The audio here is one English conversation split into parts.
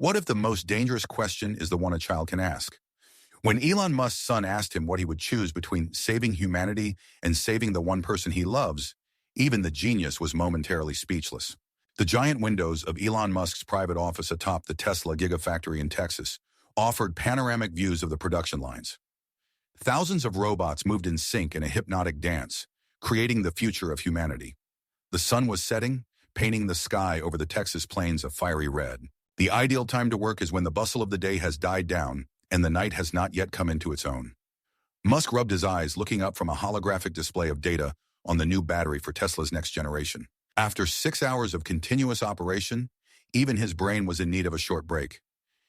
What if the most dangerous question is the one a child can ask? When Elon Musk's son asked him what he would choose between saving humanity and saving the one person he loves, even the genius was momentarily speechless. The giant windows of Elon Musk's private office atop the Tesla Gigafactory in Texas offered panoramic views of the production lines. Thousands of robots moved in sync in a hypnotic dance, creating the future of humanity. The sun was setting, painting the sky over the Texas plains a fiery red. The ideal time to work is when the bustle of the day has died down and the night has not yet come into its own. Musk rubbed his eyes looking up from a holographic display of data on the new battery for Tesla's next generation. After 6 hours of continuous operation, even his brain was in need of a short break.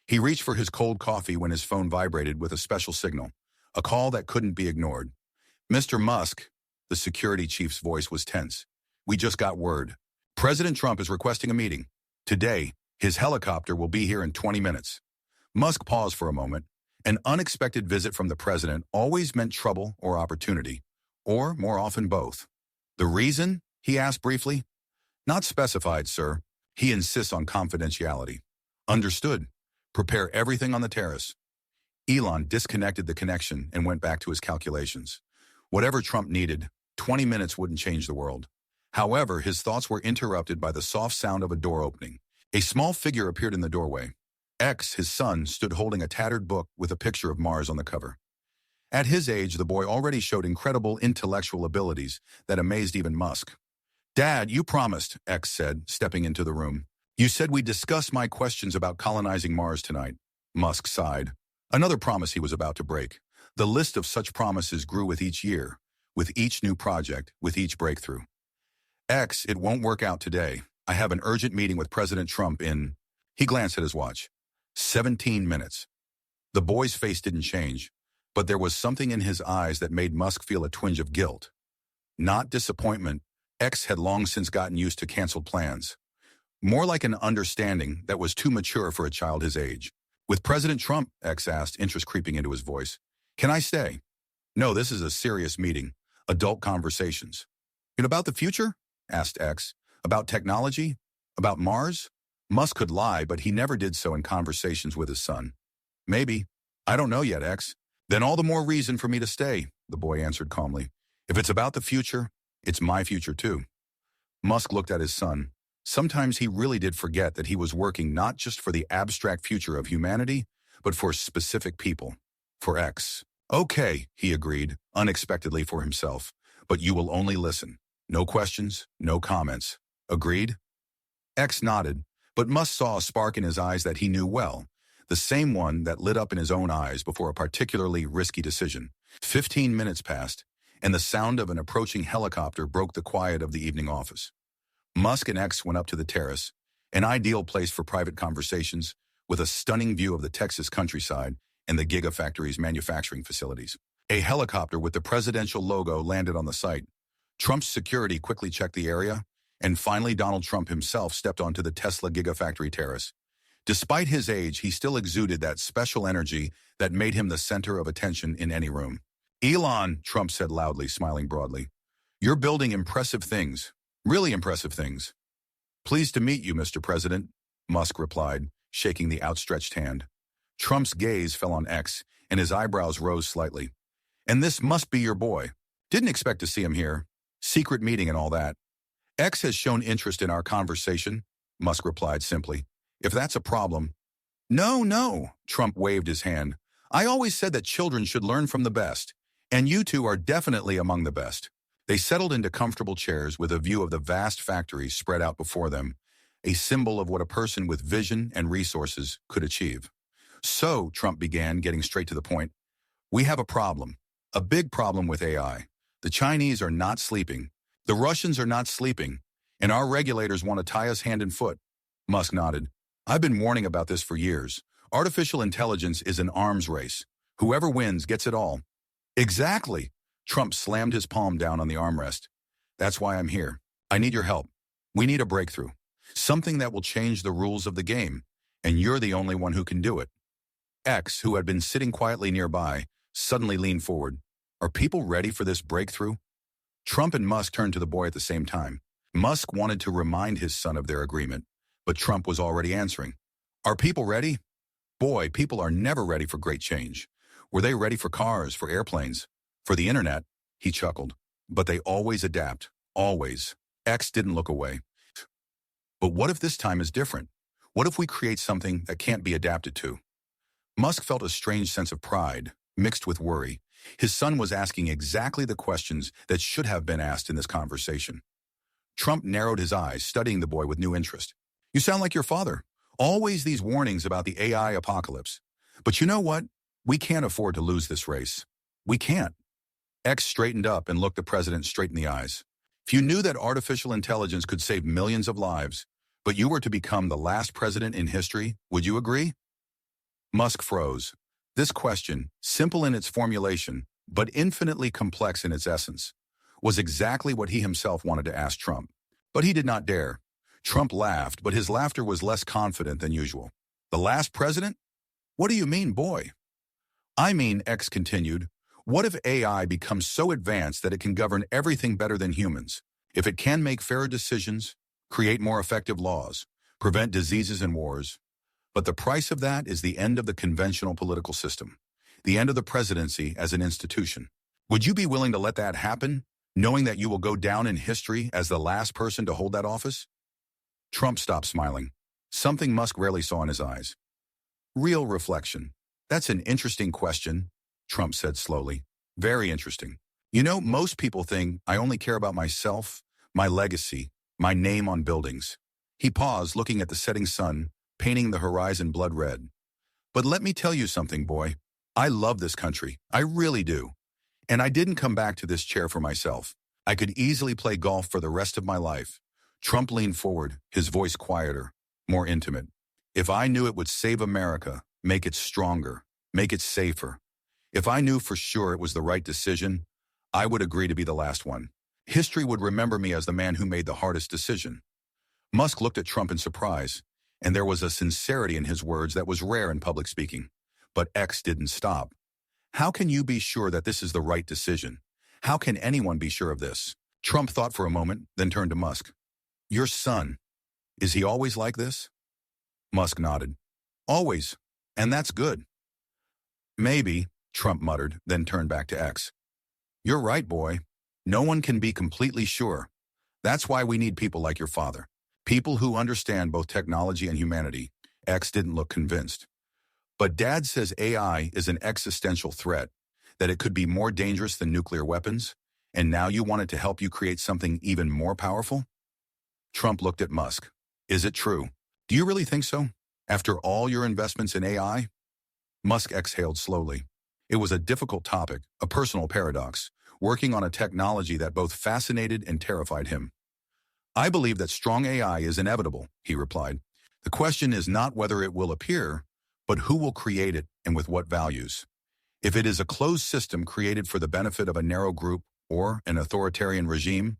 He reached for his cold coffee when his phone vibrated with a special signal, a call that couldn't be ignored. "Mr. Musk," the security chief's voice was tense. "We just got word. President Trump is requesting a meeting. Today, his helicopter will be here in 20 minutes. Musk paused for a moment. An unexpected visit from the president always meant trouble or opportunity, or more often both. "The reason?" he asked briefly. "Not specified, sir. He insists on confidentiality." "Understood. Prepare everything on the terrace." Elon disconnected the connection and went back to his calculations. Whatever Trump needed, 20 minutes wouldn't change the world. However, his thoughts were interrupted by the soft sound of a door opening. A small figure appeared in the doorway. X, his son, stood holding a tattered book with a picture of Mars on the cover. At his age, the boy already showed incredible intellectual abilities that amazed even Musk. "Dad, you promised," X said, stepping into the room. "You said we'd discuss my questions about colonizing Mars tonight." Musk sighed. Another promise he was about to break. The list of such promises grew with each year, with each new project, with each breakthrough. "X, it won't work out today. I have an urgent meeting with President Trump in..." He glanced at his watch. 17 minutes. The boy's face didn't change, but there was something in his eyes that made Musk feel a twinge of guilt. Not disappointment. X had long since gotten used to canceled plans. More like an understanding that was too mature for a child his age. "With President Trump," X asked, interest creeping into his voice. "Can I stay?" "No, this is a serious meeting. Adult conversations." "And about the future?" asked X. "About technology? About Mars?" Musk could lie, but he never did so in conversations with his son. "Maybe. I don't know yet, X." "Then all the more reason for me to stay," the boy answered calmly. "If it's about the future, it's my future too." Musk looked at his son. Sometimes he really did forget that he was working not just for the abstract future of humanity, but for specific people. For X. "Okay," he agreed, unexpectedly for himself. "But you will only listen. No questions, no comments. Agreed?" X nodded, but Musk saw a spark in his eyes that he knew well, the same one that lit up in his own eyes before a particularly risky decision. 15 minutes passed, and the sound of an approaching helicopter broke the quiet of the evening office. Musk and X went up to the terrace, an ideal place for private conversations, with a stunning view of the Texas countryside and the Gigafactory's manufacturing facilities. A helicopter with the presidential logo landed on the site. Trump's security quickly checked the area, and finally Donald Trump himself stepped onto the Tesla Gigafactory terrace. Despite his age, he still exuded that special energy that made him the center of attention in any room. "Elon," Trump said loudly, smiling broadly, "you're building impressive things, really impressive things." "Pleased to meet you, Mr. President," Musk replied, shaking the outstretched hand. Trump's gaze fell on X, and his eyebrows rose slightly. "And this must be your boy. Didn't expect to see him here. Secret meeting and all that." "X has shown interest in our conversation," Musk replied simply. "If that's a problem..." No, Trump waved his hand. "I always said that children should learn from the best, and you two are definitely among the best." They settled into comfortable chairs with a view of the vast factory spread out before them, a symbol of what a person with vision and resources could achieve. "So," Trump began, getting straight to the point, "we have a problem, a big problem with AI. The Chinese are not sleeping. The Russians are not sleeping, and our regulators want to tie us hand and foot." Musk nodded. "I've been warning about this for years. Artificial intelligence is an arms race. Whoever wins gets it all." "Exactly." Trump slammed his palm down on the armrest. "That's why I'm here. I need your help. We need a breakthrough. Something that will change the rules of the game, and you're the only one who can do it." X, who had been sitting quietly nearby, suddenly leaned forward. "Are people ready for this breakthrough?" Trump and Musk turned to the boy at the same time. Musk wanted to remind his son of their agreement, but Trump was already answering. Are people ready? Boy, people are never ready for great change. Were they ready for cars, for airplanes, for the internet? He chuckled. But they always adapt. Always. X didn't look away. But what if this time is different? What if we create something that can't be adapted to? Musk felt a strange sense of pride, mixed with worry. His son was asking exactly the questions that should have been asked in this conversation. Trump narrowed his eyes, studying the boy with new interest. You sound like your father. Always these warnings about the AI apocalypse. But you know what? We can't afford to lose this race. We can't. X straightened up and looked the president straight in the eyes. If you knew that artificial intelligence could save millions of lives, but you were to become the last president in history, would you agree? Musk froze. This question, simple in its formulation, but infinitely complex in its essence, was exactly what he himself wanted to ask Trump. But he did not dare. Trump laughed, but his laughter was less confident than usual. The last president? What do you mean, boy? I mean, X continued, what if AI becomes so advanced that it can govern everything better than humans? If it can make fairer decisions, create more effective laws, prevent diseases and wars. But the price of that is the end of the conventional political system, the end of the presidency as an institution. Would you be willing to let that happen, knowing that you will go down in history as the last person to hold that office? Trump stopped smiling, something Musk rarely saw in his eyes. Real reflection. That's an interesting question, Trump said slowly. Very interesting. You know, most people think I only care about myself, my legacy, my name on buildings. He paused, looking at the setting sun, painting the horizon blood red. But let me tell you something, boy. I love this country. I really do. And I didn't come back to this chair for myself. I could easily play golf for the rest of my life. Trump leaned forward, his voice quieter, more intimate. If I knew it would save America, make it stronger, make it safer. If I knew for sure it was the right decision, I would agree to be the last one. History would remember me as the man who made the hardest decision. Musk looked at Trump in surprise, and there was a sincerity in his words that was rare in public speaking. But X didn't stop. How can you be sure that this is the right decision? How can anyone be sure of this? Trump thought for a moment, then turned to Musk. Your son, is he always like this? Musk nodded. Always, and that's good. Maybe, Trump muttered, then turned back to X. You're right, boy. No one can be completely sure. That's why we need people like your father. People who understand both technology and humanity. X didn't look convinced. But Dad says AI is an existential threat, that it could be more dangerous than nuclear weapons, and now you want it to help you create something even more powerful? Trump looked at Musk. Is it true? Do you really think so? After all your investments in AI? Musk exhaled slowly. It was a difficult topic, a personal paradox, working on a technology that both fascinated and terrified him. I believe that strong AI is inevitable, he replied. The question is not whether it will appear, but who will create it and with what values. If it is a closed system created for the benefit of a narrow group or an authoritarian regime.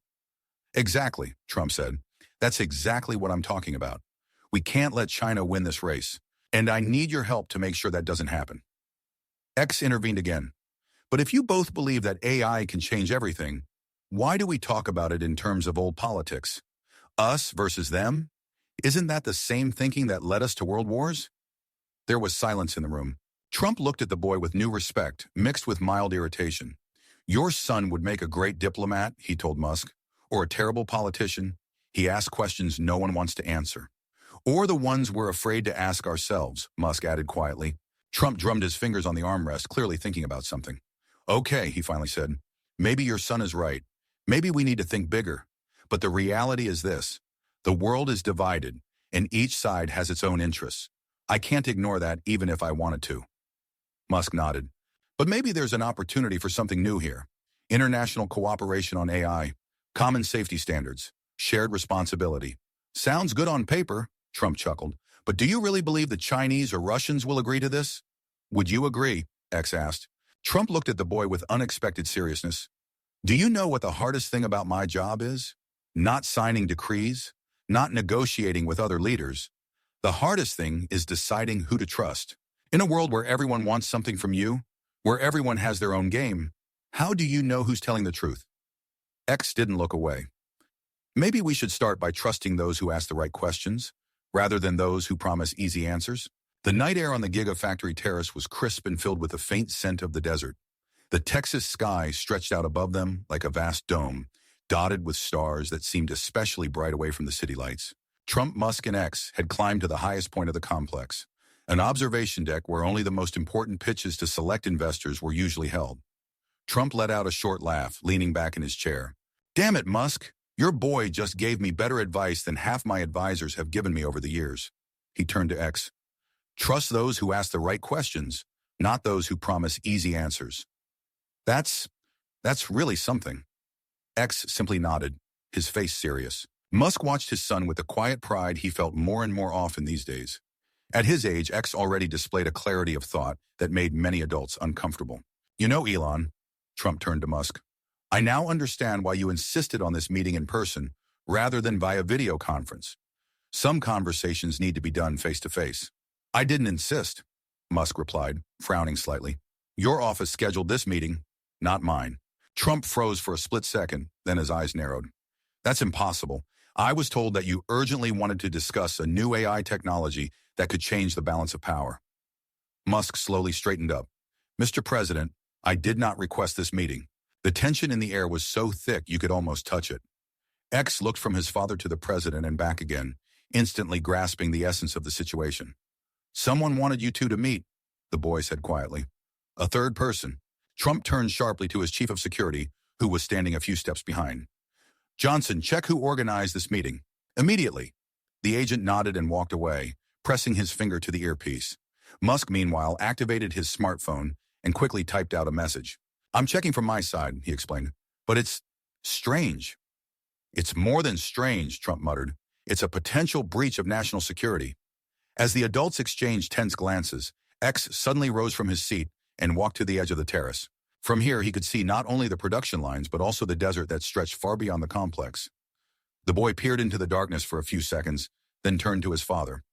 Exactly, Trump said. That's exactly what I'm talking about. We can't let China win this race, and I need your help to make sure that doesn't happen. X intervened again. But if you both believe that AI can change everything, why do we talk about it in terms of old politics? Us versus them? Isn't that the same thinking that led us to world wars? There was silence in the room. Trump looked at the boy with new respect, mixed with mild irritation. Your son would make a great diplomat, he told Musk, or a terrible politician. He asks questions no one wants to answer. Or the ones we're afraid to ask ourselves, Musk added quietly. Trump drummed his fingers on the armrest, clearly thinking about something. Okay, he finally said. Maybe your son is right. Maybe we need to think bigger. But the reality is this. The world is divided, and each side has its own interests. I can't ignore that even if I wanted to. Musk nodded. But maybe there's an opportunity for something new here. International cooperation on AI, common safety standards, shared responsibility. Sounds good on paper, Trump chuckled. But do you really believe the Chinese or Russians will agree to this? Would you agree? X asked. Trump looked at the boy with unexpected seriousness. Do you know what the hardest thing about my job is? Not signing decrees, not negotiating with other leaders. The hardest thing is deciding who to trust. In a world where everyone wants something from you, where everyone has their own game, how do you know who's telling the truth? X didn't look away. Maybe we should start by trusting those who ask the right questions, rather than those who promise easy answers? The night air on the Gigafactory terrace was crisp and filled with the faint scent of the desert. The Texas sky stretched out above them like a vast dome, dotted with stars that seemed especially bright away from the city lights. Trump, Musk, and X had climbed to the highest point of the complex, an observation deck where only the most important pitches to select investors were usually held. Trump let out a short laugh, leaning back in his chair. "Damn it, Musk! Your boy just gave me better advice than half my advisors have given me over the years." He turned to X. "Trust those who ask the right questions, not those who promise easy answers." That's really something." X simply nodded, his face serious. Musk watched his son with the quiet pride he felt more and more often these days. At his age, X already displayed a clarity of thought that made many adults uncomfortable. "You know, Elon," Trump turned to Musk, "I now understand why you insisted on this meeting in person rather than via video conference. Some conversations need to be done face-to-face." "I didn't insist," Musk replied, frowning slightly. "Your office scheduled this meeting, not mine." Trump froze for a split second, then his eyes narrowed. "That's impossible. I was told that you urgently wanted to discuss a new AI technology that could change the balance of power." Musk slowly straightened up. "Mr. President, I did not request this meeting." The tension in the air was so thick you could almost touch it. X looked from his father to the president and back again, instantly grasping the essence of the situation. "Someone wanted you two to meet," the boy said quietly. "A third person." Trump turned sharply to his chief of security, who was standing a few steps behind. "Johnson, check who organized this meeting. Immediately." The agent nodded and walked away, pressing his finger to the earpiece. Musk, meanwhile, activated his smartphone and quickly typed out a message. "I'm checking from my side," he explained. "But it's strange." "It's more than strange," Trump muttered. "It's a potential breach of national security." As the adults exchanged tense glances, X suddenly rose from his seat and walked to the edge of the terrace. From here, he could see not only the production lines, but also the desert that stretched far beyond the complex. The boy peered into the darkness for a few seconds, then turned to his father.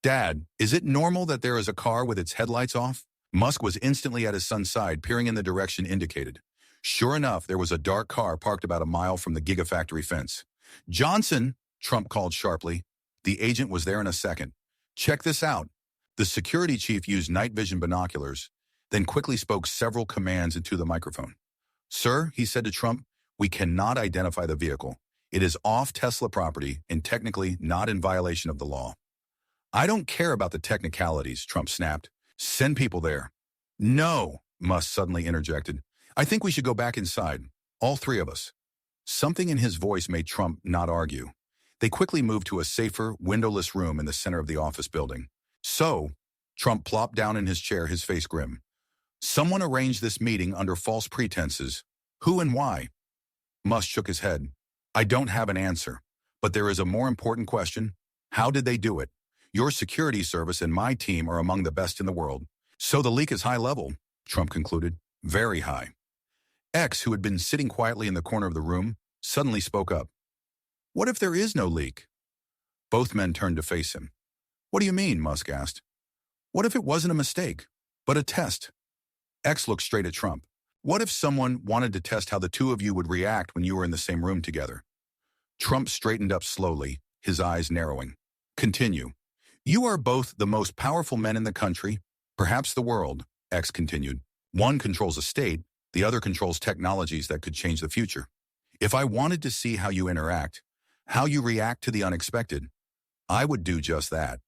"Dad, is it normal that there is a car with its headlights off?" Musk was instantly at his son's side, peering in the direction indicated. Sure enough, there was a dark car parked about a mile from the Gigafactory fence. "Johnson," Trump called sharply. The agent was there in a second. "Check this out." The security chief used night vision binoculars, then quickly spoke several commands into the microphone. "Sir," he said to Trump, "we cannot identify the vehicle. It is off Tesla property and technically not in violation of the law." "I don't care about the technicalities," Trump snapped. "Send people there." "No," Musk suddenly interjected. "I think we should go back inside, all three of us." Something in his voice made Trump not argue. They quickly moved to a safer, windowless room in the center of the office building. "So," Trump plopped down in his chair, his face grim, "someone arranged this meeting under false pretenses. Who and why?" Musk shook his head. "I don't have an answer, but there is a more important question. How did they do it? Your security service and my team are among the best in the world. So the leak is high level," Trump concluded. "Very high." X, who had been sitting quietly in the corner of the room, suddenly spoke up. "What if there is no leak?" Both men turned to face him. "What do you mean?" Musk asked. "What if it wasn't a mistake, but a test?" X looked straight at Trump. "What if someone wanted to test how the two of you would react when you were in the same room together?" Trump straightened up slowly, his eyes narrowing. "Continue." "You are both the most powerful men in the country, perhaps the world," X continued. "One controls a state, the other controls technologies that could change the future. If I wanted to see how you interact, how you react to the unexpected, I would do just that."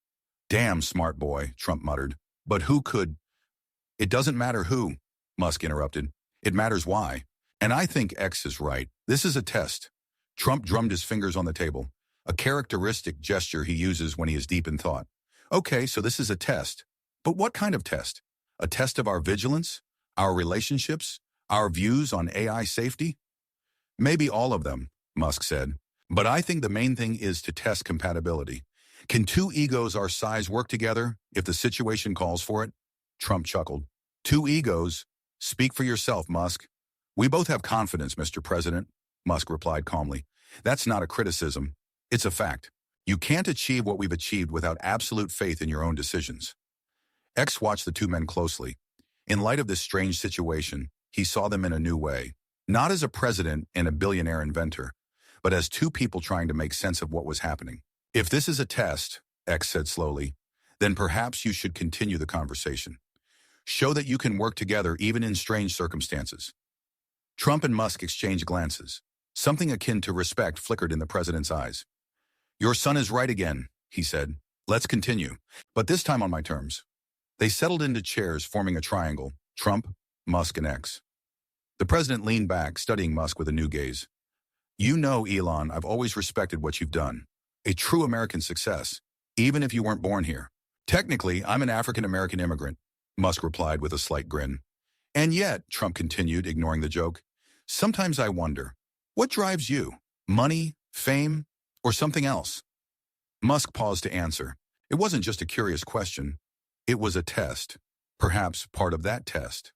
"Damn smart boy," Trump muttered. "But who could—" "It doesn't matter who," Musk interrupted. "It matters why. And I think X is right. This is a test." Trump drummed his fingers on the table, a characteristic gesture he uses when he is deep in thought. "Okay, so this is a test. But what kind of test? A test of our vigilance, our relationships, our views on AI safety?" "Maybe all of them," Musk said. "But I think the main thing is to test compatibility. Can two egos our size work together if the situation calls for it?" Trump chuckled. "Two egos? Speak for yourself, Musk." "We both have confidence, Mr. President," Musk replied calmly. "That's not a criticism. It's a fact. You can't achieve what we've achieved without absolute faith in your own decisions." X watched the two men closely. In light of this strange situation, he saw them in a new way. Not as a president and a billionaire inventor, but as two people trying to make sense of what was happening. If this is a test, X said slowly. Then perhaps you should continue the conversation. Show that you can work together even in strange circumstances. Trump and Musk exchanged glances. Something akin to respect flickered in the president's eyes. Your son is right again, he said. Let's continue, but this time on my terms. They settled into chairs forming a triangle, Trump, Musk, and X. The president leaned back, studying Musk with a new gaze. You know, Elon, I've always respected what you've done. A true American success, even if you weren't born here. Technically, I'm an African-American immigrant, Musk replied with a slight grin. And yet, Trump continued, ignoring the joke, sometimes I wonder, what drives you? Money, fame, or something else? Musk paused to answer. It wasn't just a curious question. It was a test. Perhaps part of that test.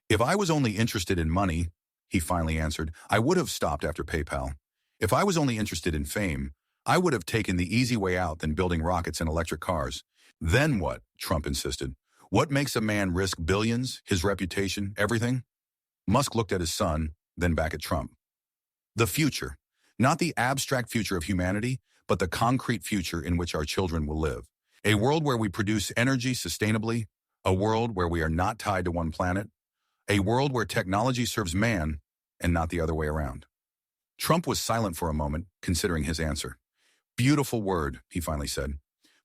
If I was only interested in money, he finally answered, I would have stopped after PayPal. If I was only interested in fame, I would have taken the easy way out than building rockets and electric cars. Then what? Trump insisted. What makes a man risk billions, his reputation, everything? Musk looked at his son, then back at Trump. The future. Not the abstract future of humanity, but the concrete future in which our children will live. A world where we produce energy sustainably, a world where we are not tied to one planet, a world where technology serves man and not the other way around. Trump was silent for a moment, considering his answer. Beautiful word, he finally said.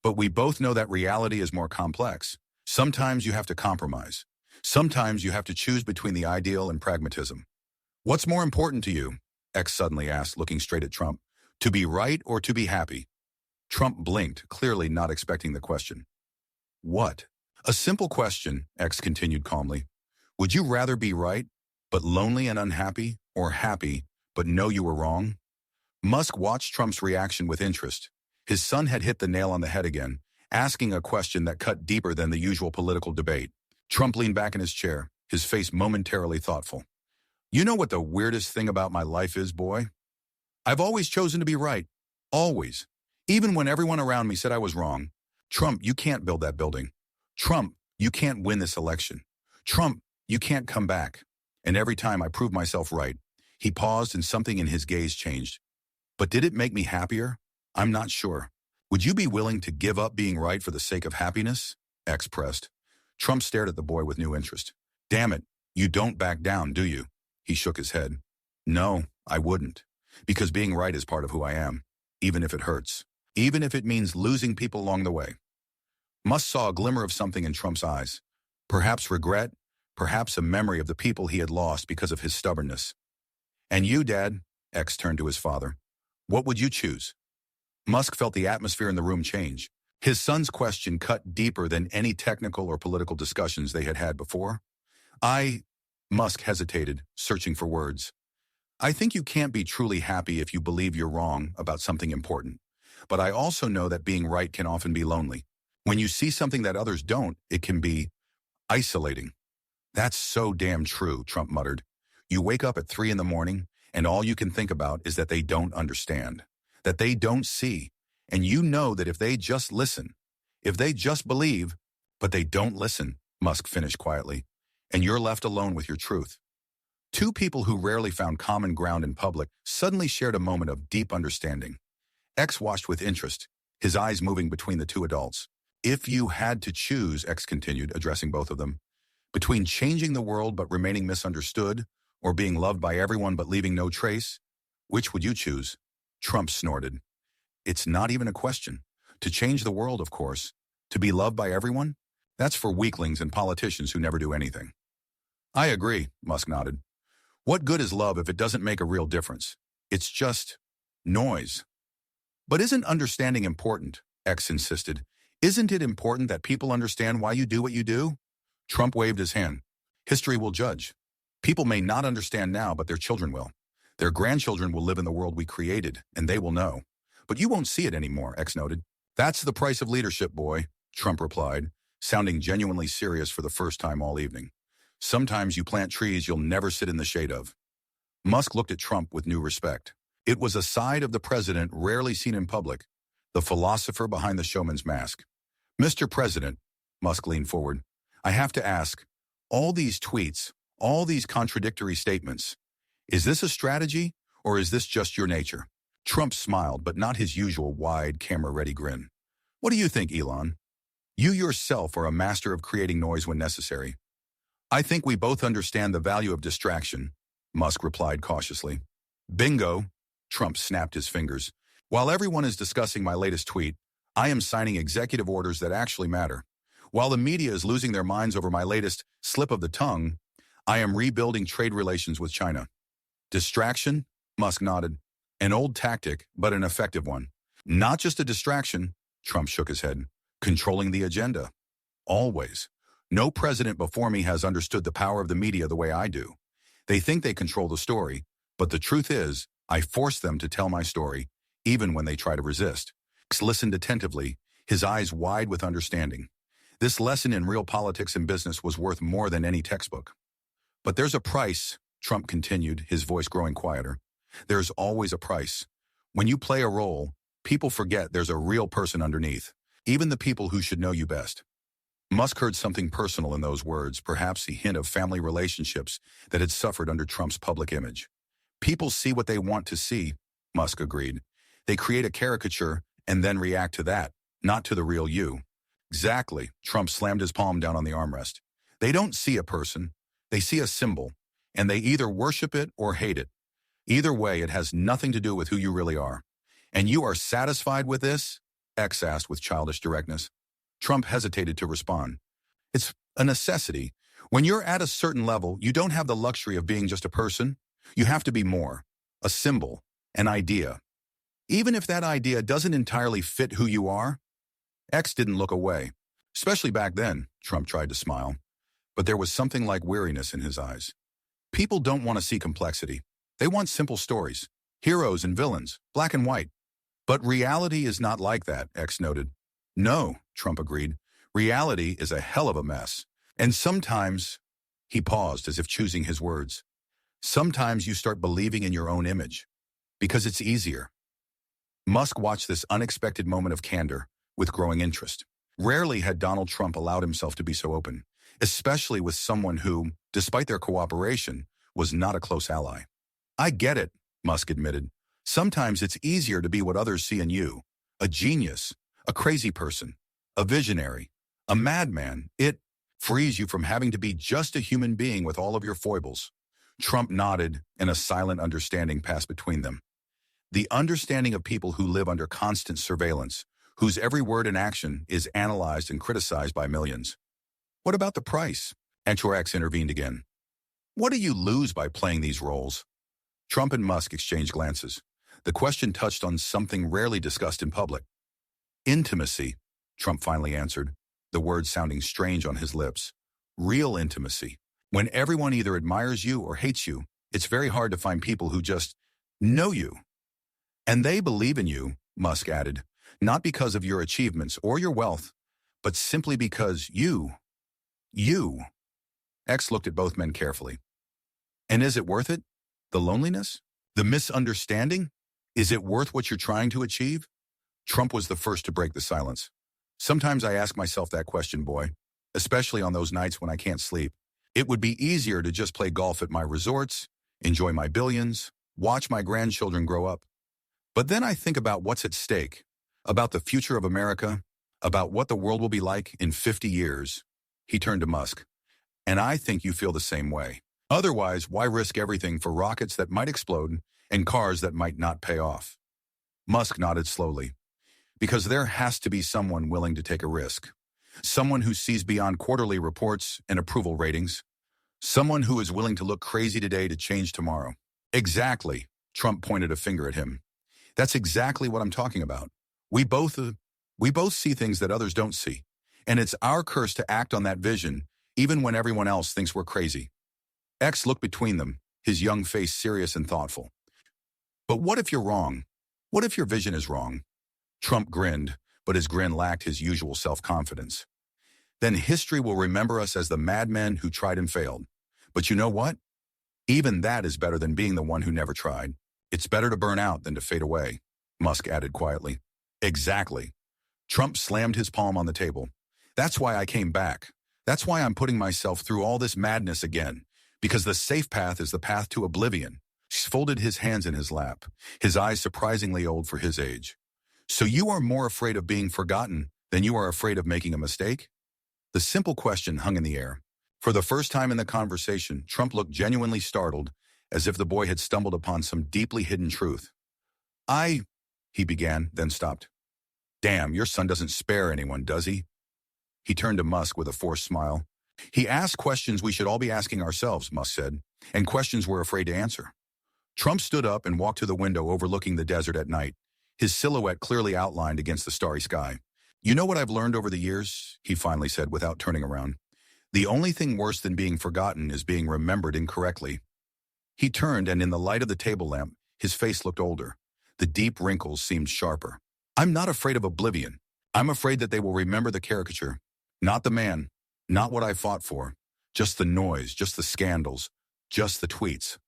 But we both know that reality is more complex. Sometimes you have to compromise. Sometimes you have to choose between the ideal and pragmatism. What's more important to you? X suddenly asked, looking straight at Trump. To be right or to be happy? Trump blinked, clearly not expecting the question. What? A simple question, X continued calmly. Would you rather be right, but lonely and unhappy, or happy, but know you were wrong? Musk watched Trump's reaction with interest. His son had hit the nail on the head again, asking a question that cut deeper than the usual political debate. Trump leaned back in his chair, his face momentarily thoughtful. You know what the weirdest thing about my life is, boy? I've always chosen to be right. Always. Even when everyone around me said I was wrong. Trump, you can't build that building. Trump, you can't win this election. Trump, you can't come back. And every time I proved myself right. He paused and something in his gaze changed. But did it make me happier? I'm not sure. Would you be willing to give up being right for the sake of happiness? X pressed. Trump stared at the boy with new interest. Damn it, you don't back down, do you? He shook his head. No, I wouldn't. Because being right is part of who I am, even if it hurts. Even if it means losing people along the way. Musk saw a glimmer of something in Trump's eyes. Perhaps regret, perhaps a memory of the people he had lost because of his stubbornness. And you, Dad, X turned to his father. What would you choose? Musk felt the atmosphere in the room change. His son's question cut deeper than any technical or political discussions they had had before. Musk hesitated, searching for words. I think you can't be truly happy if you believe you're wrong about something important. But I also know that being right can often be lonely. When you see something that others don't, it can be isolating. That's so damn true, Trump muttered. You wake up at 3 a.m, and all you can think about is that they don't understand, that they don't see. And you know that if they just listen, if they just believe, but they don't listen, Musk finished quietly, and you're left alone with your truth. Two people who rarely found common ground in public suddenly shared a moment of deep understanding. X watched with interest, his eyes moving between the two adults. If you had to choose, X continued, addressing both of them, between changing the world but remaining misunderstood, or being loved by everyone but leaving no trace, which would you choose? Trump snorted. It's not even a question. To change the world, of course. To be loved by everyone? That's for weaklings and politicians who never do anything. I agree, Musk nodded. What good is love if it doesn't make a real difference? It's just noise. But isn't understanding important? X insisted. Isn't it important that people understand why you do what you do? Trump waved his hand. History will judge. People may not understand now, but their children will. Their grandchildren will live in the world we created, and they will know. But you won't see it anymore, X noted. That's the price of leadership, boy, Trump replied, sounding genuinely serious for the first time all evening. Sometimes you plant trees you'll never sit in the shade of. Musk looked at Trump with new respect. It was a side of the president rarely seen in public, the philosopher behind the showman's mask. Mr. President, Musk leaned forward, I have to ask, all these tweets, all these contradictory statements, is this a strategy or is this just your nature? Trump smiled, but not his usual wide, camera-ready grin. What do you think, Elon? You yourself are a master of creating noise when necessary. I think we both understand the value of distraction, Musk replied cautiously. Bingo, Trump snapped his fingers. While everyone is discussing my latest tweet, I am signing executive orders that actually matter. While the media is losing their minds over my latest slip of the tongue, I am rebuilding trade relations with China. Distraction? Musk nodded. An old tactic, but an effective one. Not just a distraction, Trump shook his head. Controlling the agenda. Always. No president before me has understood the power of the media the way I do. They think they control the story, but the truth is, I force them to tell my story, even when they try to resist. X listened attentively, his eyes wide with understanding. This lesson in real politics and business was worth more than any textbook. But there's a price, Trump continued, his voice growing quieter. There's always a price. When you play a role, people forget there's a real person underneath, even the people who should know you best. Musk heard something personal in those words, perhaps a hint of family relationships that had suffered under Trump's public image. People see what they want to see, Musk agreed. They create a caricature and then react to that, not to the real you. Exactly, Trump slammed his palm down on the armrest. They don't see a person, they see a symbol, and they either worship it or hate it. Either way, it has nothing to do with who you really are. And you are satisfied with this? X asked with childish directness. Trump hesitated to respond. It's a necessity. When you're at a certain level, you don't have the luxury of being just a person. You have to be more. A symbol. An idea. Even if that idea doesn't entirely fit who you are. X didn't look away. Especially back then, Trump tried to smile. But there was something like weariness in his eyes. People don't want to see complexity. They want simple stories. Heroes and villains. Black and white. But reality is not like that, X noted. No, Trump agreed. Reality is a hell of a mess. And sometimes, he paused as if choosing his words. Sometimes you start believing in your own image. Because it's easier. Musk watched this unexpected moment of candor with growing interest. Rarely had Donald Trump allowed himself to be so open, especially with someone who, despite their cooperation, was not a close ally. I get it, Musk admitted. Sometimes it's easier to be what others see in you. A genius, a crazy person, a visionary, a madman. It frees you from having to be just a human being with all of your foibles. Trump nodded, and a silent understanding passed between them. The understanding of people who live under constant surveillance, whose every word and action is analyzed and criticized by millions. What about the price? X intervened again. What do you lose by playing these roles? Trump and Musk exchanged glances. The question touched on something rarely discussed in public. Intimacy, Trump finally answered, the word sounding strange on his lips. Real intimacy. When everyone either admires you or hates you, it's very hard to find people who just know you. And they believe in you, Musk added, not because of your achievements or your wealth, but simply because you. X looked at both men carefully. And is it worth it? The loneliness? The misunderstanding? Is it worth what you're trying to achieve? Trump was the first to break the silence. Sometimes I ask myself that question, boy, especially on those nights when I can't sleep. It would be easier to just play golf at my resorts, enjoy my billions, watch my grandchildren grow up. But then I think about what's at stake, about the future of America, about what the world will be like in 50 years. He turned to Musk. And I think you feel the same way. Otherwise, why risk everything for rockets that might explode and cars that might not pay off? Musk nodded slowly. Because there has to be someone willing to take a risk. Someone who sees beyond quarterly reports and approval ratings. Someone who is willing to look crazy today to change tomorrow. Exactly, Trump pointed a finger at him. That's exactly what I'm talking about. We both see things that others don't see. And it's our curse to act on that vision, even when everyone else thinks we're crazy. X looked between them, his young face serious and thoughtful. But what if you're wrong? What if your vision is wrong? Trump grinned, but his grin lacked his usual self-confidence. Then history will remember us as the madmen who tried and failed. But you know what? Even that is better than being the one who never tried. It's better to burn out than to fade away, Musk added quietly. Exactly. Trump slammed his palm on the table. That's why I came back. That's why I'm putting myself through all this madness again. Because the safe path is the path to oblivion. He folded his hands in his lap, his eyes surprisingly old for his age. So you are more afraid of being forgotten than you are afraid of making a mistake? The simple question hung in the air. For the first time in the conversation, Trump looked genuinely startled, as if the boy had stumbled upon some deeply hidden truth. He began, then stopped. Damn, your son doesn't spare anyone, does he? He turned to Musk with a forced smile. He asked questions we should all be asking ourselves, Musk said, and questions we're afraid to answer. Trump stood up and walked to the window overlooking the desert at night, his silhouette clearly outlined against the starry sky. You know what I've learned over the years? He finally said without turning around. The only thing worse than being forgotten is being remembered incorrectly. He turned, and in the light of the table lamp, his face looked older. The deep wrinkles seemed sharper. I'm not afraid of oblivion. I'm afraid that they will remember the caricature. Not the man, not what I fought for. Just the noise, just the scandals, just the tweets.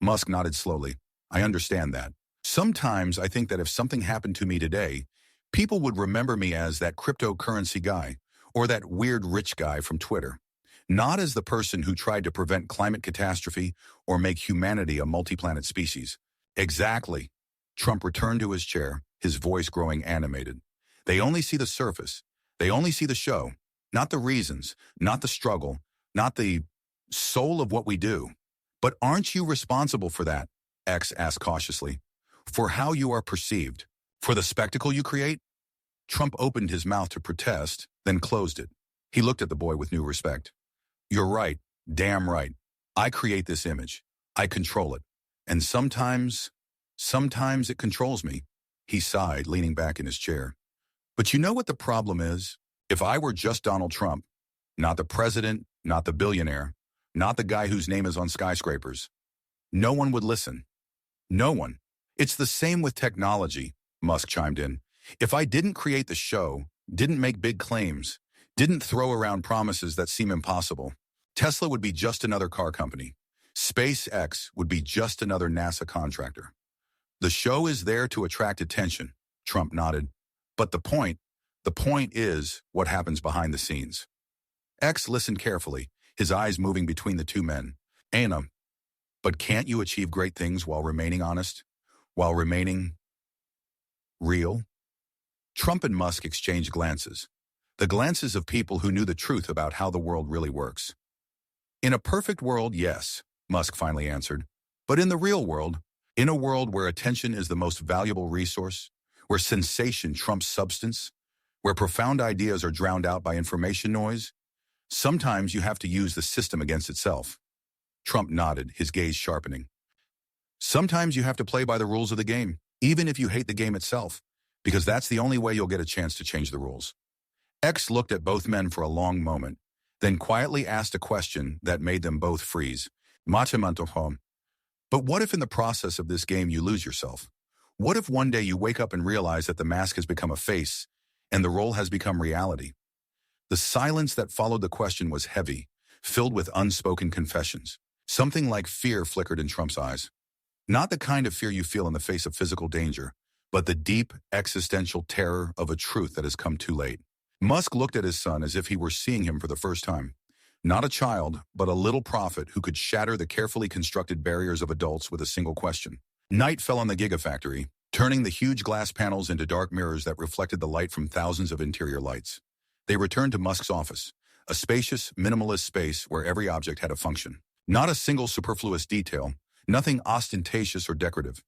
Musk nodded slowly. I understand that. Sometimes I think that if something happened to me today, people would remember me as that cryptocurrency guy or that weird rich guy from Twitter. Not as the person who tried to prevent climate catastrophe or make humanity a multi-planet species. Exactly. Trump returned to his chair, his voice growing animated. They only see the surface. They only see the show, not the reasons, not the struggle, not the soul of what we do. But aren't you responsible for that? X asked cautiously. For how you are perceived. For the spectacle you create? Trump opened his mouth to protest, then closed it. He looked at the boy with new respect. You're right, damn right. I create this image. I control it. And sometimes it controls me. He sighed, leaning back in his chair. But you know what the problem is? If I were just Donald Trump, not the president, not the billionaire, not the guy whose name is on skyscrapers, no one would listen. No one. It's the same with technology, Musk chimed in. If I didn't create the show, didn't make big claims, didn't throw around promises that seem impossible, Tesla would be just another car company. SpaceX would be just another NASA contractor. The show is there to attract attention, Trump nodded. But the point is what happens behind the scenes. X listened carefully, his eyes moving between the two men. Anna, but can't you achieve great things while remaining honest? While remaining real? Trump and Musk exchanged glances. The glances of people who knew the truth about how the world really works. In a perfect world, yes, Musk finally answered. But in the real world, in a world where attention is the most valuable resource, where sensation trumps substance, where profound ideas are drowned out by information noise, sometimes you have to use the system against itself. Trump nodded, his gaze sharpening. Sometimes you have to play by the rules of the game, even if you hate the game itself, because that's the only way you'll get a chance to change the rules. X looked at both men for a long moment, then quietly asked a question that made them both freeze. But what if in the process of this game you lose yourself? What if one day you wake up and realize that the mask has become a face and the role has become reality? The silence that followed the question was heavy, filled with unspoken confessions. Something like fear flickered in Trump's eyes. Not the kind of fear you feel in the face of physical danger, but the deep, existential terror of a truth that has come too late. Musk looked at his son as if he were seeing him for the first time. Not a child, but a little prophet who could shatter the carefully constructed barriers of adults with a single question. Night fell on the gigafactory, turning the huge glass panels into dark mirrors that reflected the light from thousands of interior lights. They returned to Musk's office, a spacious, minimalist space where every object had a function. Not a single superfluous detail, nothing ostentatious or decorative.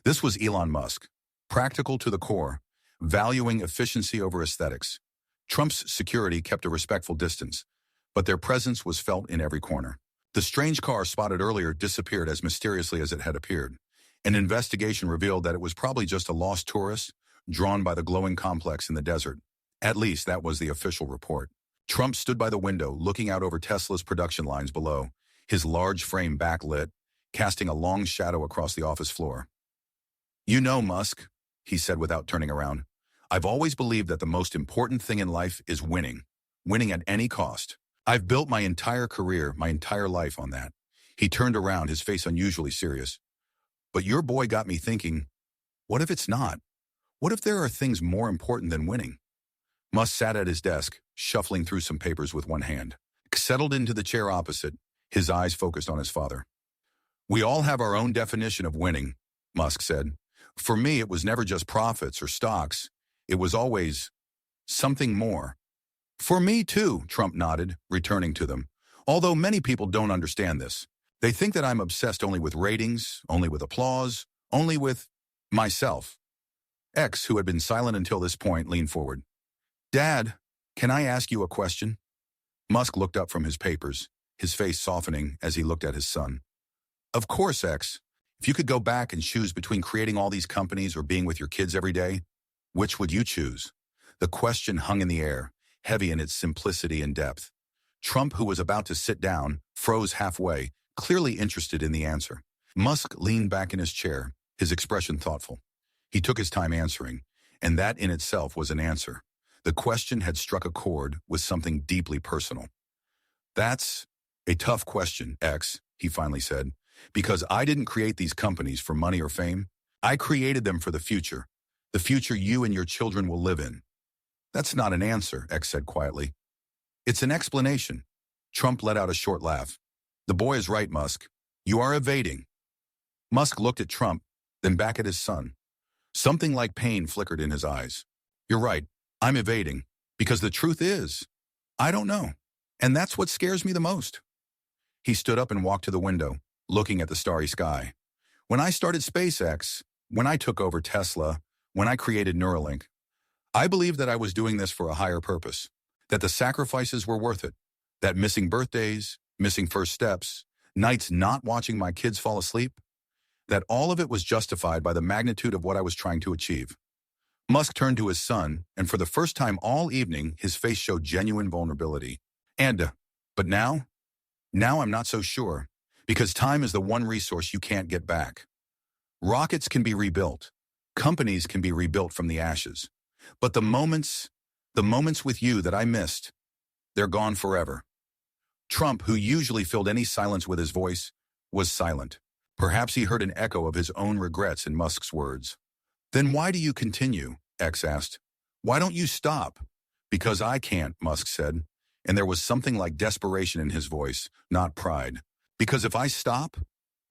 This was Elon Musk, practical to the core, valuing efficiency over aesthetics. Trump's security kept a respectful distance, but their presence was felt in every corner. The strange car spotted earlier disappeared as mysteriously as it had appeared. An investigation revealed that it was probably just a lost tourist drawn by the glowing complex in the desert. At least that was the official report. Trump stood by the window, looking out over Tesla's production lines below, his large frame backlit, casting a long shadow across the office floor. You know, Musk, he said without turning around, I've always believed that the most important thing in life is winning. Winning at any cost. I've built my entire career, my entire life on that. He turned around, his face unusually serious. But your boy got me thinking, what if it's not? What if there are things more important than winning? Musk sat at his desk, shuffling through some papers with one hand. Settled into the chair opposite, his eyes focused on his father. We all have our own definition of winning, Musk said. For me, it was never just profits or stocks. It was always something more. For me too, Trump nodded, returning to them. Although many people don't understand this. They think that I'm obsessed only with ratings, only with applause, only with myself. X, who had been silent until this point, leaned forward. Dad, can I ask you a question? Musk looked up from his papers, his face softening as he looked at his son. Of course, X. If you could go back and choose between creating all these companies or being with your kids every day, which would you choose? The question hung in the air, heavy in its simplicity and depth. Trump, who was about to sit down, froze halfway, clearly interested in the answer. Musk leaned back in his chair, his expression thoughtful. He took his time answering, and that in itself was an answer. The question had struck a chord with something deeply personal. That's a tough question, X, he finally said, because I didn't create these companies for money or fame. I created them for the future you and your children will live in. That's not an answer, X said quietly. It's an explanation. Trump let out a short laugh. The boy is right, Musk. You are evading. Musk looked at Trump, then back at his son. Something like pain flickered in his eyes. You're right. I'm evading. Because the truth is, I don't know. And that's what scares me the most. He stood up and walked to the window, looking at the starry sky. When I started SpaceX, when I took over Tesla, when I created Neuralink, I believed that I was doing this for a higher purpose, that the sacrifices were worth it, that missing birthdays, missing first steps, nights not watching my kids fall asleep, that all of it was justified by the magnitude of what I was trying to achieve. Musk turned to his son, and for the first time all evening, his face showed genuine vulnerability. But now I'm not so sure, because time is the one resource you can't get back. Rockets can be rebuilt. Companies can be rebuilt from the ashes. But the moments with you that I missed, they're gone forever. Trump, who usually filled any silence with his voice, was silent. Perhaps he heard an echo of his own regrets in Musk's words. Then why do you continue? X asked. Why don't you stop? Because I can't, Musk said, and there was something like desperation in his voice, not pride. Because if I stop,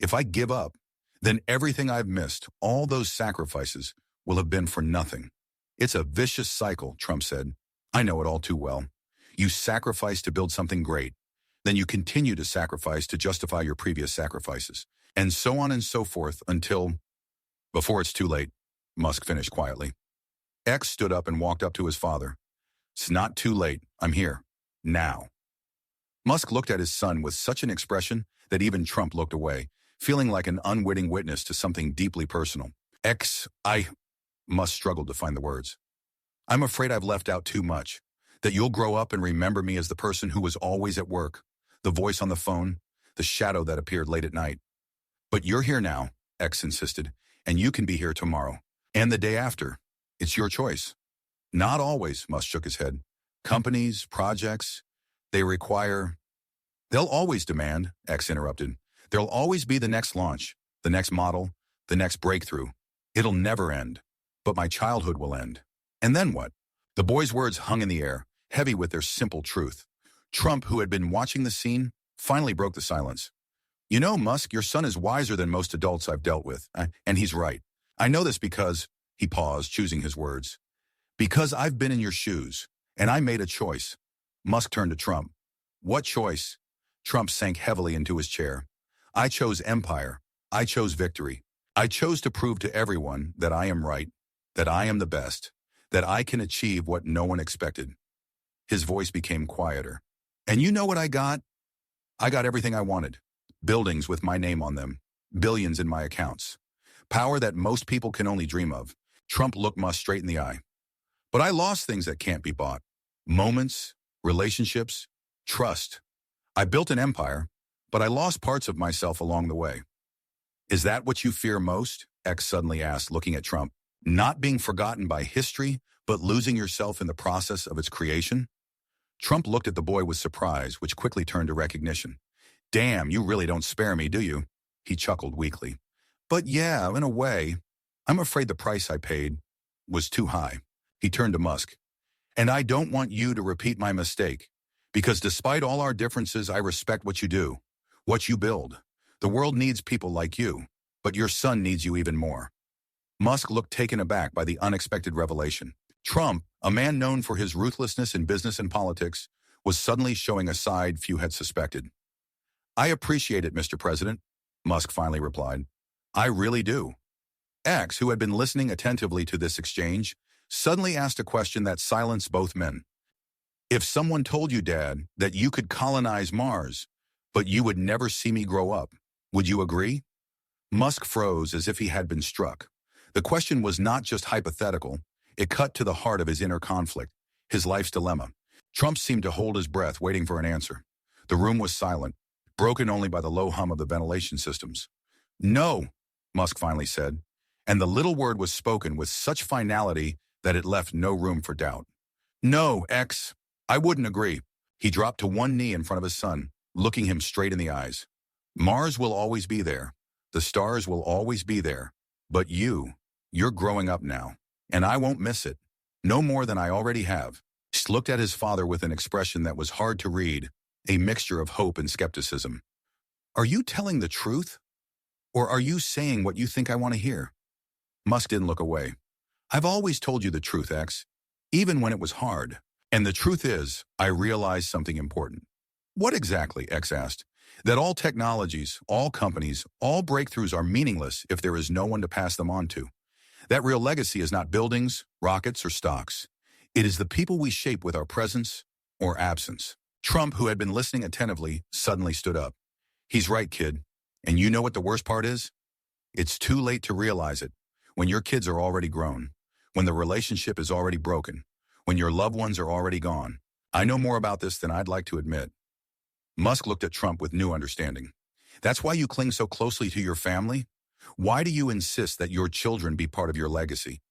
if I give up, then everything I've missed, all those sacrifices, will have been for nothing. It's a vicious cycle, Trump said. I know it all too well. You sacrifice to build something great. Then you continue to sacrifice to justify your previous sacrifices. And so on and so forth until... Before it's too late, Musk finished quietly. X stood up and walked up to his father. It's not too late. I'm here. Now. Musk looked at his son with such an expression that even Trump looked away, feeling like an unwitting witness to something deeply personal. Musk struggled to find the words. I'm afraid I've left out too much. That you'll grow up and remember me as the person who was always at work, the voice on the phone, the shadow that appeared late at night. But you're here now, X insisted, and you can be here tomorrow. And the day after. It's your choice. Not always, Musk shook his head. Companies, projects, they'll always demand, X interrupted. There'll always be the next launch, the next model, the next breakthrough. It'll never end. But my childhood will end. And then what? The boy's words hung in the air, heavy with their simple truth. Trump, who had been watching the scene, finally broke the silence. You know, Musk, your son is wiser than most adults I've dealt with. And he's right. I know this because, he paused, choosing his words, because I've been in your shoes, and I made a choice. Musk turned to Trump. What choice? Trump sank heavily into his chair. I chose empire. I chose victory. I chose to prove to everyone that I am right, that I am the best, that I can achieve what no one expected. His voice became quieter. And you know what I got? I got everything I wanted. Buildings with my name on them. Billions in my accounts. Power that most people can only dream of. Trump looked Musk straight in the eye. But I lost things that can't be bought. Moments, relationships, trust. I built an empire, but I lost parts of myself along the way. Is that what you fear most? X suddenly asked, looking at Trump. Not being forgotten by history, but losing yourself in the process of its creation? Trump looked at the boy with surprise, which quickly turned to recognition. Damn, you really don't spare me, do you? He chuckled weakly. But yeah, in a way, I'm afraid the price I paid was too high. He turned to Musk. And I don't want you to repeat my mistake, because despite all our differences, I respect what you do, what you build. The world needs people like you, but your son needs you even more. Musk looked taken aback by the unexpected revelation. Trump, a man known for his ruthlessness in business and politics, was suddenly showing a side few had suspected. "I appreciate it, Mr. President," Musk finally replied. "I really do." X, who had been listening attentively to this exchange, suddenly asked a question that silenced both men. "If someone told you, Dad, that you could colonize Mars, but you would never see me grow up, would you agree?" Musk froze as if he had been struck. The question was not just hypothetical. It cut to the heart of his inner conflict, his life's dilemma. Trump seemed to hold his breath, waiting for an answer. The room was silent, broken only by the low hum of the ventilation systems. "No," Musk finally said, and the little word was spoken with such finality that it left no room for doubt. "No, X, I wouldn't agree." He dropped to one knee in front of his son, looking him straight in the eyes. "Mars will always be there. The stars will always be there. But you're growing up now, and I won't miss it. No more than I already have." He looked at his father with an expression that was hard to read, a mixture of hope and skepticism. "Are you telling the truth? Or are you saying what you think I want to hear?" Musk didn't look away. "I've always told you the truth, X, even when it was hard. And the truth is, I realized something important." "What exactly?" X asked. "That all technologies, all companies, all breakthroughs are meaningless if there is no one to pass them on to. That real legacy is not buildings, rockets, or stocks. It is the people we shape with our presence or absence." Trump, who had been listening attentively, suddenly stood up. "He's right, kid. And you know what the worst part is? It's too late to realize it. When your kids are already grown, when the relationship is already broken, when your loved ones are already gone. I know more about this than I'd like to admit." Musk looked at Trump with new understanding. "That's why you cling so closely to your family? Why do you insist that your children be part of your legacy?"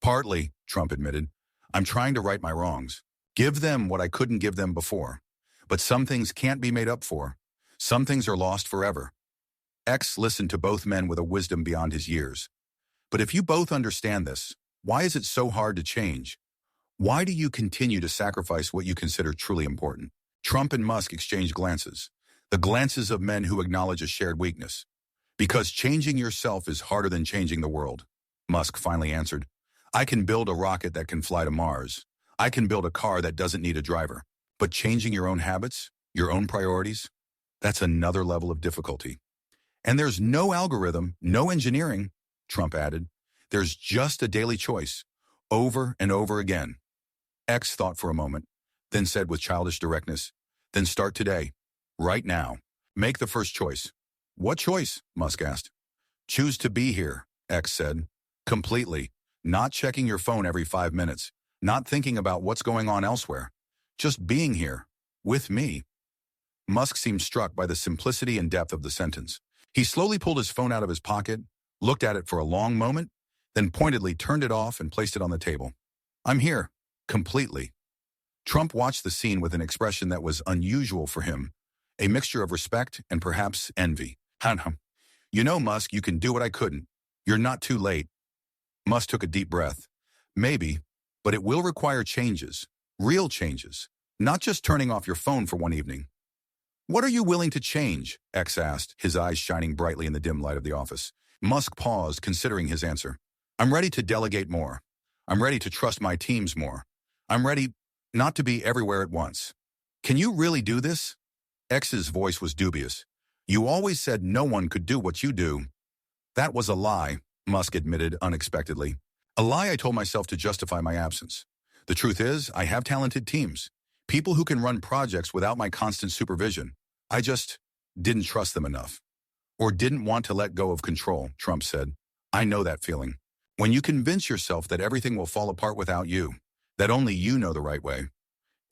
"Partly," Trump admitted. "I'm trying to right my wrongs. Give them what I couldn't give them before. But some things can't be made up for. Some things are lost forever." X listened to both men with a wisdom beyond his years. "But if you both understand this, why is it so hard to change? Why do you continue to sacrifice what you consider truly important?" Trump and Musk exchanged glances, the glances of men who acknowledge a shared weakness. "Because changing yourself is harder than changing the world," Musk finally answered. "I can build a rocket that can fly to Mars. I can build a car that doesn't need a driver. But changing your own habits, your own priorities, that's another level of difficulty. And there's no algorithm, no engineering," Trump added. "There's just a daily choice, over and over again." X thought for a moment, then said with childish directness, "Then start today, right now. Make the first choice." "What choice?" Musk asked. "Choose to be here," X said. "Completely. Not checking your phone every 5 minutes. Not thinking about what's going on elsewhere. Just being here. With me." Musk seemed struck by the simplicity and depth of the sentence. He slowly pulled his phone out of his pocket, looked at it for a long moment, then pointedly turned it off and placed it on the table. "I'm here. Completely." Trump watched the scene with an expression that was unusual for him, a mixture of respect and perhaps envy. "You know, Musk, you can do what I couldn't. You're not too late." Musk took a deep breath. "Maybe, but it will require changes, real changes, not just turning off your phone for one evening." "What are you willing to change?" X asked, his eyes shining brightly in the dim light of the office. Musk paused, considering his answer. "I'm ready to delegate more. I'm ready to trust my teams more. I'm ready not to be everywhere at once." "Can you really do this?" X's voice was dubious. "You always said no one could do what you do." "That was a lie," Musk admitted unexpectedly. "A lie I told myself to justify my absence. The truth is, I have talented teams, people who can run projects without my constant supervision. I just didn't trust them enough. Or didn't want to let go of control," Trump said. "I know that feeling. When you convince yourself that everything will fall apart without you, that only you know the right way."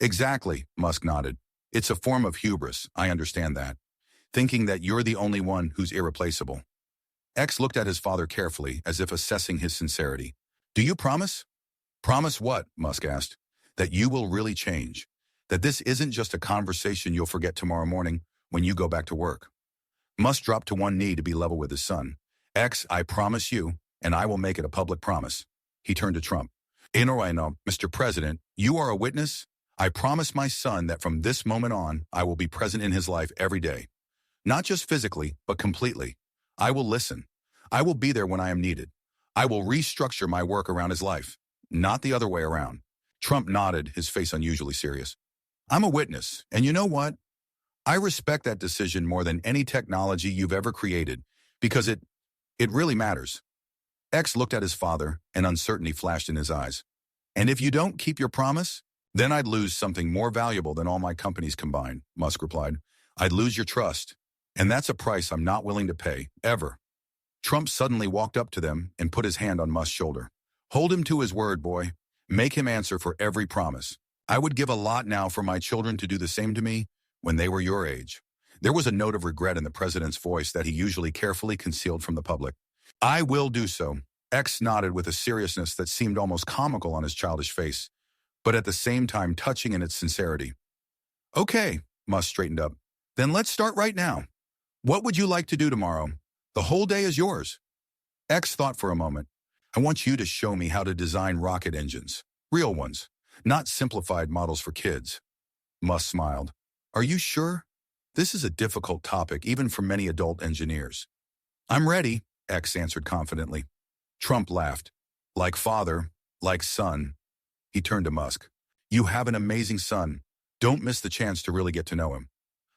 "Exactly," Musk nodded. "It's a form of hubris, I understand that. Thinking that you're the only one who's irreplaceable." X looked at his father carefully, as if assessing his sincerity. "Do you promise?" "Promise what?" Musk asked. "That you will really change. That this isn't just a conversation you'll forget tomorrow morning when you go back to work." Musk dropped to one knee to be level with his son. "X, I promise you, and I will make it a public promise." He turned to Trump. "I know, Mr. President, you are a witness. I promise my son that from this moment on, I will be present in his life every day. Not just physically, but completely. I will listen. I will be there when I am needed. I will restructure my work around his life, not the other way around. Trump nodded, his face unusually serious. I'm a witness, and you know what? I respect that decision more than any technology you've ever created, because it really matters. X looked at his father, and uncertainty flashed in his eyes. And if you don't keep your promise, then I'd lose something more valuable than all my companies combined, Musk replied. I'd lose your trust. And that's a price I'm not willing to pay, ever. Trump suddenly walked up to them and put his hand on Musk's shoulder. Hold him to his word, boy. Make him answer for every promise. I would give a lot now for my children to do the same to me when they were your age. There was a note of regret in the president's voice that he usually carefully concealed from the public. I will do so. X nodded with a seriousness that seemed almost comical on his childish face, but at the same time touching in its sincerity. Okay, Musk straightened up. Then let's start right now. What would you like to do tomorrow? The whole day is yours. X thought for a moment. I want you to show me how to design rocket engines. Real ones, not simplified models for kids. Musk smiled. Are you sure? This is a difficult topic, even for many adult engineers. I'm ready, X answered confidently. Trump laughed. Like father, like son. He turned to Musk. You have an amazing son. Don't miss the chance to really get to know him.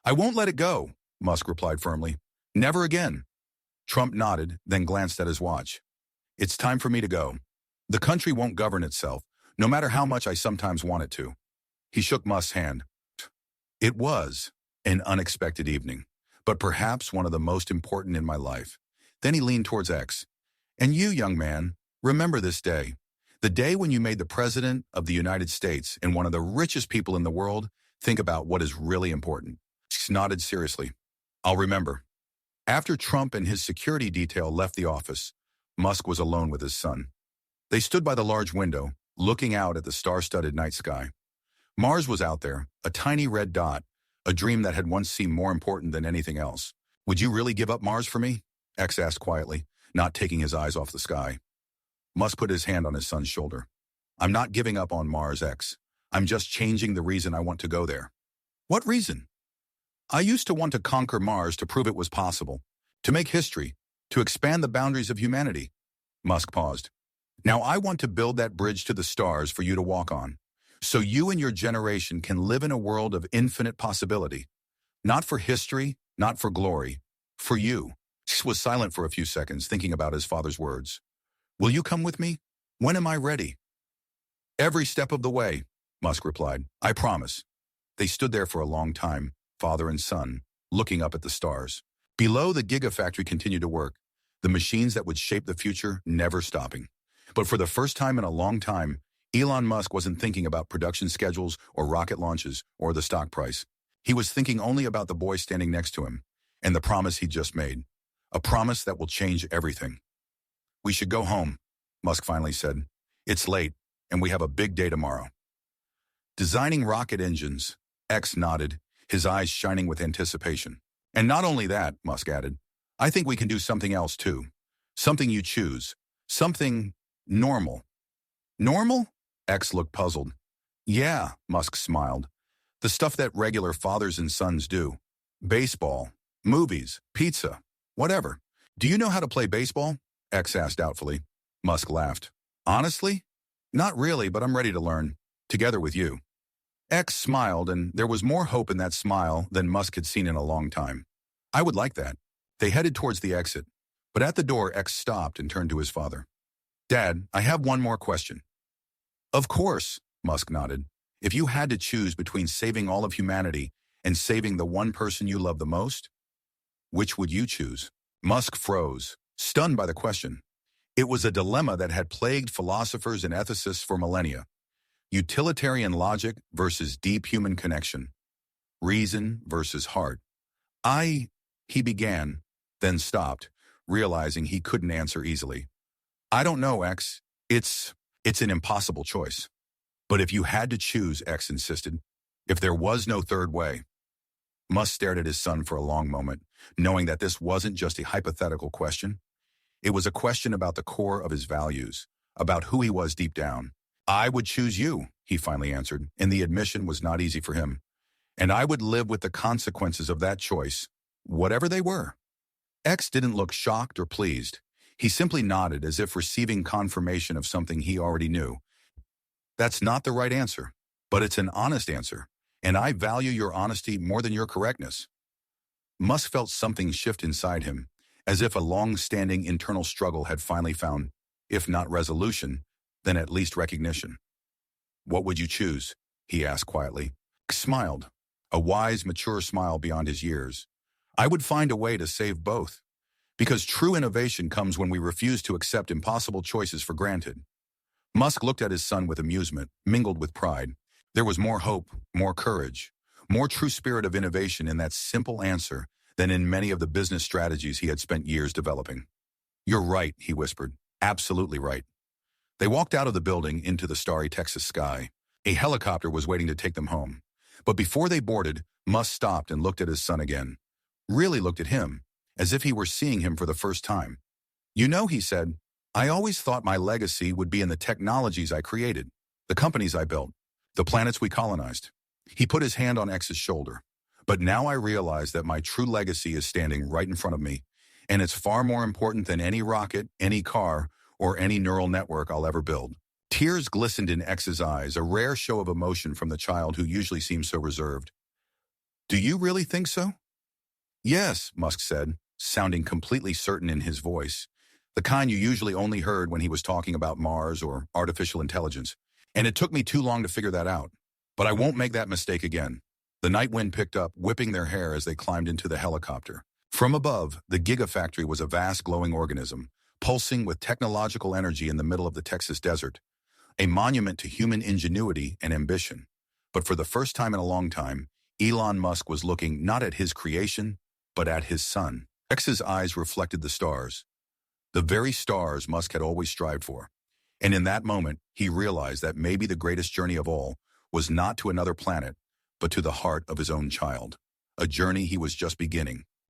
I won't let it go, Musk replied firmly. Never again. Trump nodded, then glanced at his watch. It's time for me to go. The country won't govern itself, no matter how much I sometimes want it to. He shook Musk's hand. It was an unexpected evening, but perhaps one of the most important in my life. Then he leaned towards X. And you, young man, remember this day. The day when you made the President of the United States and one of the richest people in the world think about what is really important. X nodded seriously. I'll remember. After Trump and his security detail left the office, Musk was alone with his son. They stood by the large window, looking out at the star-studded night sky. Mars was out there, a tiny red dot, a dream that had once seemed more important than anything else. Would you really give up Mars for me? X asked quietly, not taking his eyes off the sky. Musk put his hand on his son's shoulder. I'm not giving up on Mars, X. I'm just changing the reason I want to go there. What reason? I used to want to conquer Mars to prove it was possible, to make history, to expand the boundaries of humanity. Musk paused. Now I want to build that bridge to the stars for you to walk on, so you and your generation can live in a world of infinite possibility. Not for history, not for glory, for you. He was silent for a few seconds, thinking about his father's words. Will you come with me? When am I ready? Every step of the way, Musk replied. I promise. They stood there for a long time, father and son, looking up at the stars. Below, the gigafactory continued to work, the machines that would shape the future never stopping. But for the first time in a long time, Elon Musk wasn't thinking about production schedules or rocket launches or the stock price. He was thinking only about the boy standing next to him and the promise he'd just made. A promise that will change everything. We should go home, Musk finally said. It's late, and we have a big day tomorrow. Designing rocket engines, X nodded, his eyes shining with anticipation. And not only that, Musk added, I think we can do something else too. Something you choose. Something normal. Normal? X looked puzzled. Yeah, Musk smiled. The stuff that regular fathers and sons do. Baseball, movies, pizza, whatever. Do you know how to play baseball? X asked doubtfully. Musk laughed. Honestly? Not really, but I'm ready to learn. Together with you. X smiled, and there was more hope in that smile than Musk had seen in a long time. I would like that. They headed towards the exit, but at the door, X stopped and turned to his father. Dad, I have one more question. Of course, Musk nodded. If you had to choose between saving all of humanity and saving the one person you love the most, which would you choose? Musk froze, stunned by the question. It was a dilemma that had plagued philosophers and ethicists for millennia. Utilitarian logic versus deep human connection. Reason versus heart. He began, then stopped, realizing he couldn't answer easily. I don't know, X. It's an impossible choice. But if you had to choose, X insisted, if there was no third way. Musk stared at his son for a long moment, knowing that this wasn't just a hypothetical question. It was a question about the core of his values, about who he was deep down. I would choose you, he finally answered, and the admission was not easy for him. And I would live with the consequences of that choice, whatever they were. X didn't look shocked or pleased. He simply nodded as if receiving confirmation of something he already knew. That's not the right answer, but it's an honest answer, and I value your honesty more than your correctness. Musk felt something shift inside him, as if a long-standing internal struggle had finally found, if not resolution, then at least recognition. What would you choose? He asked quietly. Smiled, a wise, mature smile beyond his years. I would find a way to save both, because true innovation comes when we refuse to accept impossible choices for granted. Musk looked at his son with amusement, mingled with pride. There was more hope, more courage, more true spirit of innovation in that simple answer than in many of the business strategies he had spent years developing. You're right, he whispered. Absolutely right. They walked out of the building into the starry Texas sky. A helicopter was waiting to take them home. But before they boarded, Musk stopped and looked at his son again. Really looked at him, as if he were seeing him for the first time. You know, he said, I always thought my legacy would be in the technologies I created, the companies I built, the planets we colonized. He put his hand on X's shoulder. But now I realize that my true legacy is standing right in front of me, and it's far more important than any rocket, any car, or any neural network I'll ever build. Tears glistened in X's eyes, a rare show of emotion from the child who usually seems so reserved. Do you really think so? Yes, Musk said, sounding completely certain in his voice, the kind you usually only heard when he was talking about Mars or artificial intelligence. And it took me too long to figure that out. But I won't make that mistake again. The night wind picked up, whipping their hair as they climbed into the helicopter. From above, the Gigafactory was a vast glowing organism, pulsing with technological energy in the middle of the Texas desert, a monument to human ingenuity and ambition. But for the first time in a long time, Elon Musk was looking not at his creation, but at his son. X's eyes reflected the stars, the very stars Musk had always strived for. And in that moment, he realized that maybe the greatest journey of all was not to another planet, but to the heart of his own child, a journey he was just beginning.